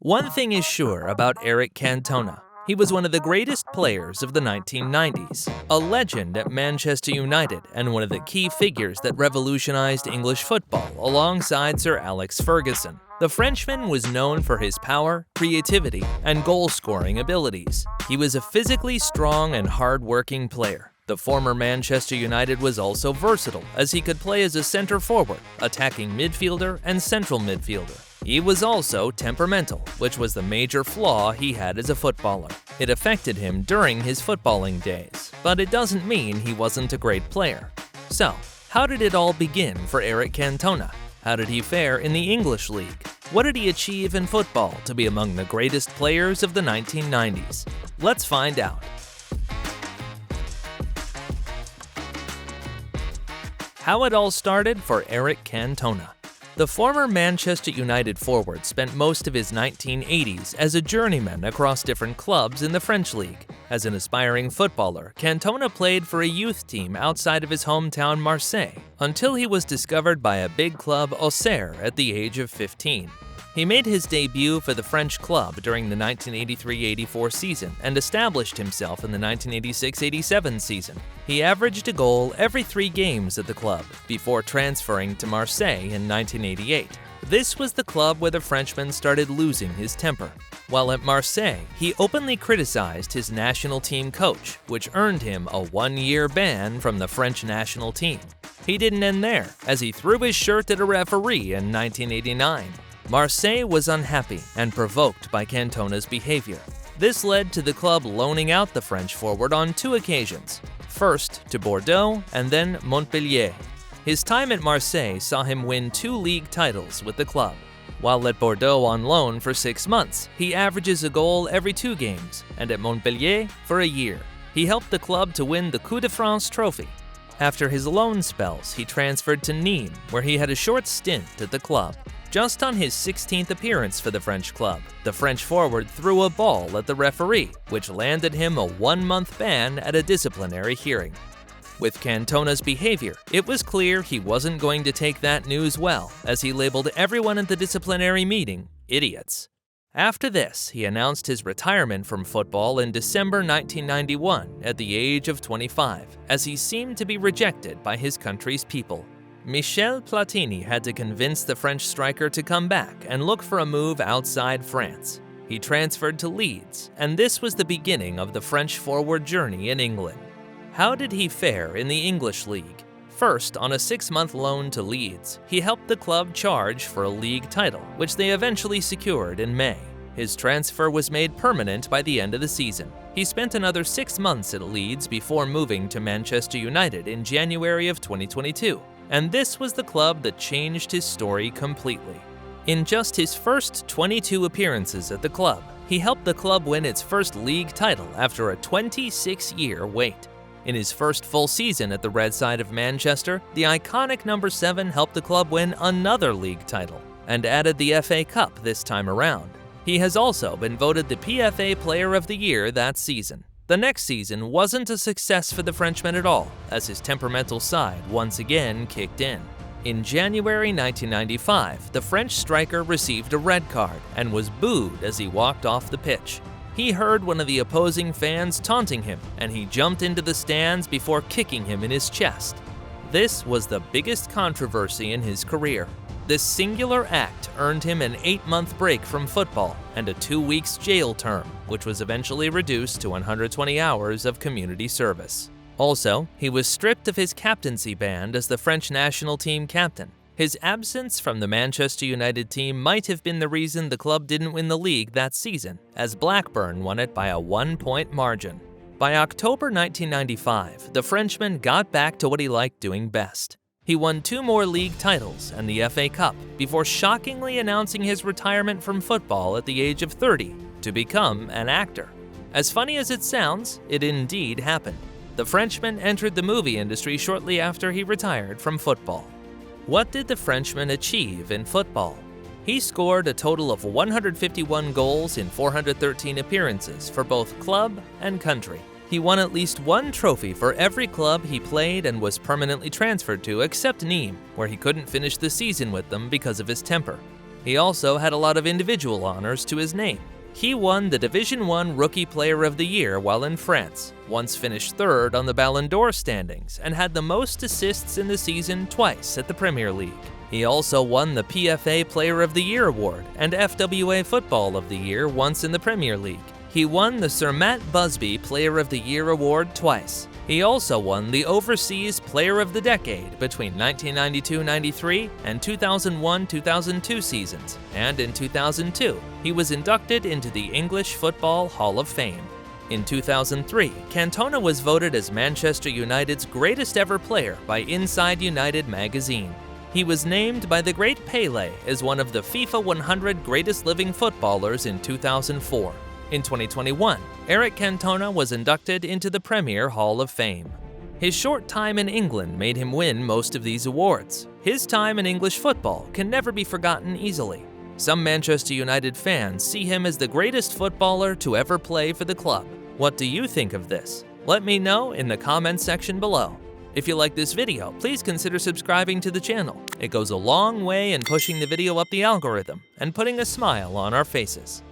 One thing is sure about Eric Cantona. He was one of the greatest players of the 1990s, a legend at Manchester United and one of the key figures that revolutionized English football alongside Sir Alex Ferguson. The Frenchman was known for his power, creativity, and goal-scoring abilities. He was a physically strong and hard-working player. The former Manchester United was also versatile, as he could play as a center forward, attacking midfielder, and central midfielder. He was also temperamental, which was the major flaw he had as a footballer. It affected him during his footballing days, but it doesn't mean he wasn't a great player. So, how did it all begin for Eric Cantona? How did he fare in the English League? What did he achieve in football to be among the greatest players of the 1990s? Let's find out. How it all started for Eric Cantona. The former Manchester United forward spent most of his 1980s as a journeyman across different clubs in the French League. As an aspiring footballer, Cantona played for a youth team outside of his hometown Marseille until he was discovered by a big club Auxerre at the age of 15. He made his debut for the French club during the 1983-84 season and established himself in the 1986-87 season. He averaged a goal every 3 games at the club before transferring to Marseille in 1988. This was the club where the Frenchman started losing his temper. While at Marseille, he openly criticized his national team coach, which earned him a 1-year ban from the French national team. He didn't end there, as he threw his shirt at a referee in 1989. Marseille was unhappy and provoked by Cantona's behavior. This led to the club loaning out the French forward on 2 occasions, first to Bordeaux and then Montpellier. His time at Marseille saw him win 2 league titles with the club. While at Bordeaux on loan for 6 months, he averages a goal every 2 games, and at Montpellier for a year. He helped the club to win the Coupe de France trophy. After his loan spells, he transferred to Nîmes, where he had a short stint at the club. Just on his 16th appearance for the French club, the French forward threw a ball at the referee, which landed him a 1-month ban at a disciplinary hearing. With Cantona's behavior, it was clear he wasn't going to take that news well, as he labeled everyone at the disciplinary meeting idiots. After this, he announced his retirement from football in December 1991 at the age of 25, as he seemed to be rejected by his country's people. Michel Platini had to convince the French striker to come back and look for a move outside France. He transferred to Leeds, and this was the beginning of the French forward journey in England. How did he fare in the English League? First, on a 6-month loan to Leeds, he helped the club charge for a league title, which they eventually secured in May. His transfer was made permanent by the end of the season. He spent another 6 months at Leeds before moving to Manchester United in January of 2022. And this was the club that changed his story completely. In just his first 22 appearances at the club, he helped the club win its first league title after a 26-year wait. In his first full season at the Red Side of Manchester, the iconic number 7 helped the club win another league title and added the FA Cup this time around. He has also been voted the PFA Player of the Year that season. The next season wasn't a success for the Frenchman at all, as his temperamental side once again kicked in. In January 1995, the French striker received a red card and was booed as he walked off the pitch. He heard one of the opposing fans taunting him, and he jumped into the stands before kicking him in his chest. This was the biggest controversy in his career. This singular act earned him an 8-month break from football and a 2-week jail term, which was eventually reduced to 120 hours of community service. Also, he was stripped of his captaincy band as the French national team captain. His absence from the Manchester United team might have been the reason the club didn't win the league that season, as Blackburn won it by a 1-point margin. By October 1995, the Frenchman got back to what he liked doing best. He won 2 more league titles and the FA Cup before shockingly announcing his retirement from football at the age of 30 to become an actor. As funny as it sounds, it indeed happened. The Frenchman entered the movie industry shortly after he retired from football. What did the Frenchman achieve in football? He scored a total of 151 goals in 413 appearances for both club and country. He won at least 1 trophy for every club he played and was permanently transferred to except Nîmes, where he couldn't finish the season with them because of his temper. He also had a lot of individual honors to his name. He won the Division I Rookie Player of the Year while in France, once finished third on the Ballon d'Or standings, and had the most assists in the season twice at the Premier League. He also won the PFA Player of the Year award and FWA Football of the Year once in the Premier League. He won the Sir Matt Busby Player of the Year award twice. He also won the Overseas Player of the Decade between 1992-93 and 2001-2002 seasons, and in 2002, he was inducted into the English Football Hall of Fame. In 2003, Cantona was voted as Manchester United's greatest ever player by Inside United magazine. He was named by the great Pelé as one of the FIFA 100 greatest living footballers in 2004. In 2021, Eric Cantona was inducted into the Premier Hall of Fame. His short time in England made him win most of these awards. His time in English football can never be forgotten easily. Some Manchester United fans see him as the greatest footballer to ever play for the club. What do you think of this? Let me know in the comments section below. If you like this video, please consider subscribing to the channel. It goes a long way in pushing the video up the algorithm and putting a smile on our faces.